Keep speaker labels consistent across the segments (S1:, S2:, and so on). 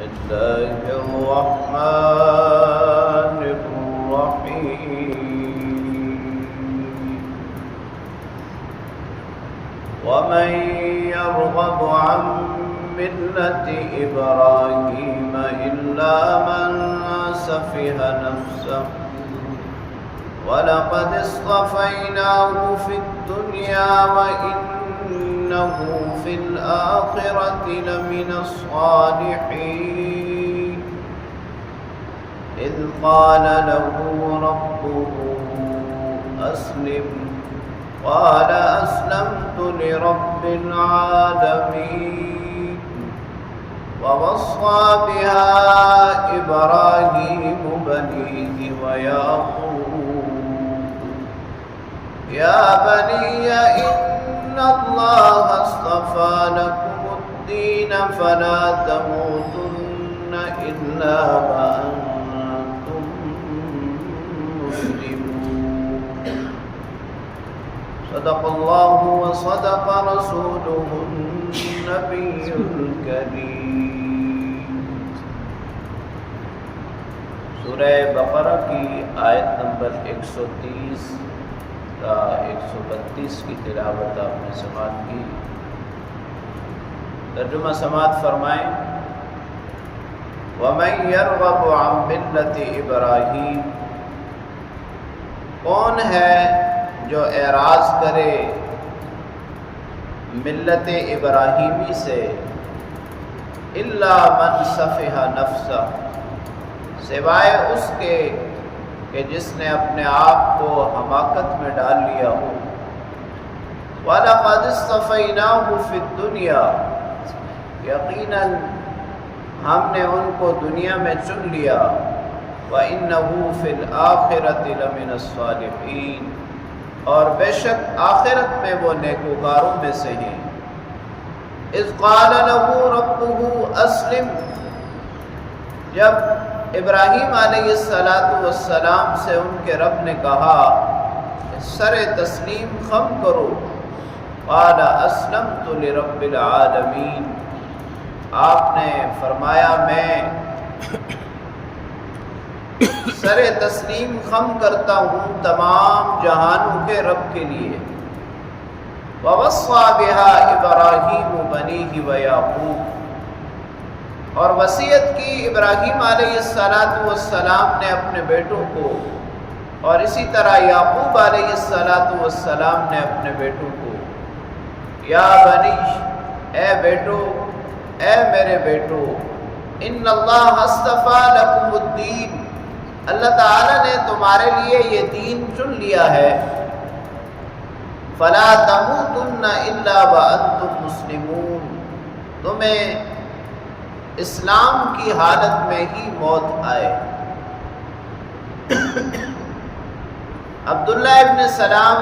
S1: الله الرحمن الرحيم ومن يرغب عن ملة إبراهيم إلا من سفه نفسه ولقد اصطفيناه في الدنيا وإنه في الآخرة لمن الصالحين إذ قال له ربه أسلم قال أسلمت لرب العالمين ووصى بها إبراهيم بنيه ويعقوب يا بني إن الله اصطفى لكم الدين فلا تموتن إلا وأنتم مسلمون صدق الله وصدق رسوله النبي الكريم۔ سورہ بقرہ کی آیت نمبر 130 تا 132 کی تلاوت آپ نے سماعت کی۔ ترجمہ سماعت فرمائیں۔ وَمَن يَرْغَبُ عَن مِلَّةِ إِبْرَاهِيمَ، کون ہے جو اعراض کرے ملت ابراہیمی سے، الا من سفہ نفسہ، سوائے اس کے کہ جس نے اپنے آپ کو حماقت میں ڈال لیا ہو۔ وَلَقَدِ اصْطَفَيْنَاهُ فِي الدُّنْيَا، یقیناً ہم نے ان کو دنیا میں چن لیا۔ وَإِنَّهُ فِي الْآخِرَةِ لَمِنَ الصَّالِحِينَ، اور بے شک آخرت میں وہ نیکوکاروں میں سے ہیں۔ اذ قال له ربه اسلم، جب ابراہیم علیہ السلام سے ان کے رب نے کہا سر تسلیم خم کرو۔ قال اسلمت لرب العالمین، آپ نے فرمایا میں سر تسلیم خم کرتا ہوں تمام جہانوں کے رب کے لیے۔ وَوَصَّى بِهَا إِبْرَاهِيمُ بَنِيهِ وَيَعْقُوبُ، اور وصیت کی ابراہیم علیہ السلام نے اپنے بیٹوں کو، اور اسی طرح یعقوب علیہ السلام نے اپنے بیٹوں کو۔ یا بنی، اے بیٹو، اے میرے بیٹو، ان اللہ اصطفیٰ لکم الدین، اللہ تعالیٰ نے تمہارے لیے یہ دین چن لیا ہے۔ فلا تموتن الا وانتم مسلمون، تمہیں اسلام کی حالت میں ہی موت آئے۔ عبداللہ ابن سلام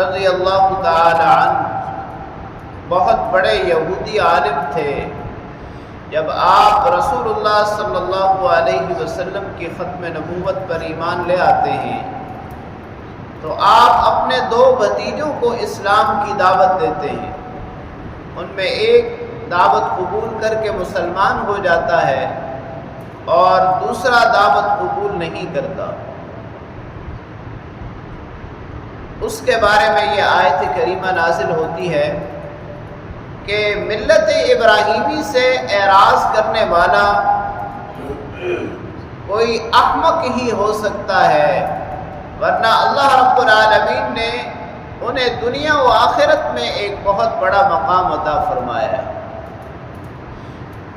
S1: رضی اللہ تعالی عنہ بہت بڑے یہودی عالم تھے۔ جب آپ رسول اللہ صلی اللہ علیہ وسلم کی ختم نبوت پر ایمان لے آتے ہیں تو آپ اپنے دو بھتیجوں کو اسلام کی دعوت دیتے ہیں۔ ان میں ایک دعوت قبول کر کے مسلمان ہو جاتا ہے اور دوسرا دعوت قبول نہیں کرتا۔ اس کے بارے میں یہ آیت کریمہ نازل ہوتی ہے کہ ملت ابراہیمی سے اعراض کرنے والا کوئی احمق ہی ہو سکتا ہے، ورنہ اللہ رب العالمین نے انہیں دنیا و آخرت میں ایک بہت بڑا مقام عطا فرمایا ہے۔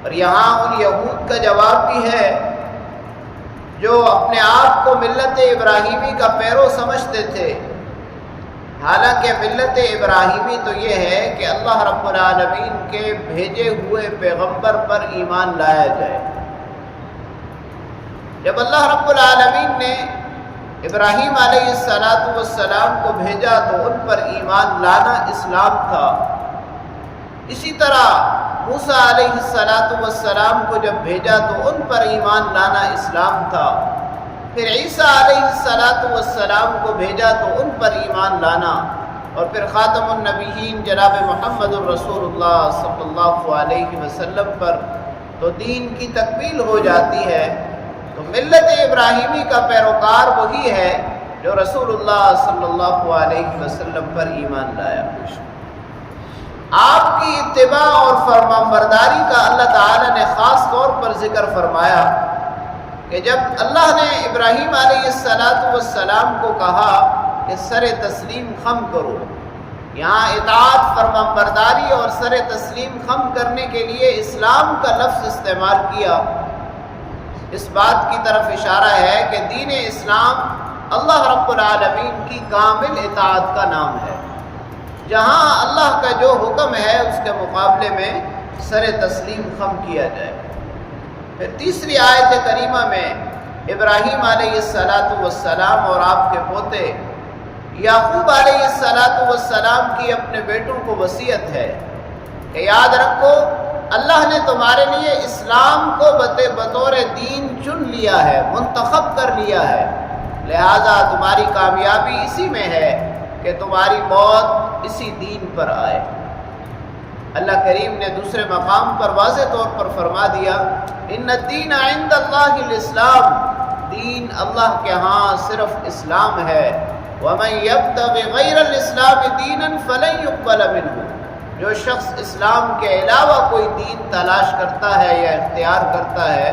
S1: اور یہاں ان یہود کا جواب بھی ہے جو اپنے آپ کو ملت ابراہیمی کا پیرو سمجھتے تھے، حالانکہ ملت ابراہیمی تو یہ ہے کہ اللہ رب العالمین کے بھیجے ہوئے پیغمبر پر ایمان لایا جائے۔ جب اللہ رب العالمین نے ابراہیم علیہ السلام کو بھیجا تو ان پر ایمان لانا اسلام تھا۔ اسی طرح موسیٰ علیہ السلام کو جب بھیجا تو ان پر ایمان لانا اسلام تھا۔ پھر عیسیٰ علیہ السلام کو بھیجا تو ان پر ایمان لانا، اور پھر خاتم النبیین جناب محمد الرسول اللہ صلی اللہ علیہ وسلم پر تو دین کی تکمیل ہو جاتی ہے۔ تو ملت ابراہیمی کا پیروکار وہی ہے جو رسول اللہ صلی اللہ علیہ وسلم پر ایمان لایا۔ آپ کی اتباع اور فرمانبرداری کا اللہ تعالیٰ نے خاص طور پر ذکر فرمایا کہ جب اللہ نے ابراہیم علیہ السلام کو کہا کہ سر تسلیم خم کرو، یہاں اطاعت، فرمانبرداری اور سر تسلیم خم کرنے کے لیے اسلام کا لفظ استعمال کیا۔ اس بات کی طرف اشارہ ہے کہ دین اسلام اللہ رب العالمین کی کامل اطاعت کا نام ہے، جہاں اللہ کا جو حکم ہے اس کے مقابلے میں سر تسلیم خم کیا جائے۔ پھر تیسری آیت کریمہ میں ابراہیم علیہ السلام اور آپ کے پوتے یعقوب علیہ السلام کی اپنے بیٹوں کو وصیت ہے کہ یاد رکھو اللہ نے تمہارے لیے اسلام کو بطور دین چن لیا ہے، منتخب کر لیا ہے، لہذا تمہاری کامیابی اسی میں ہے کہ تمہاری موت اسی دین پر آئے۔ اللہ کریم نے دوسرے مقام پر واضح طور پر فرما دیا ان الدین عند اللہ الاسلام، دین اللہ کے ہاں صرف اسلام ہے۔ ومن یبتغ غیر الاسلام دینا فلن یقبل منہ، جو شخص اسلام کے علاوہ کوئی دین تلاش کرتا ہے یا اختیار کرتا ہے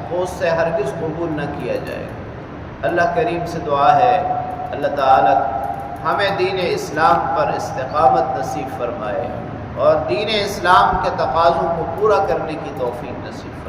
S1: وہ اس سے ہرگز قبول نہ کیا جائے گا۔ اللہ کریم سے دعا ہے اللہ تعالیٰ ہمیں دین اسلام پر استقامت نصیب فرمائے اور دین اسلام کے تقاضوں کو پورا کرنے کی توفیق نصیب فرمائے۔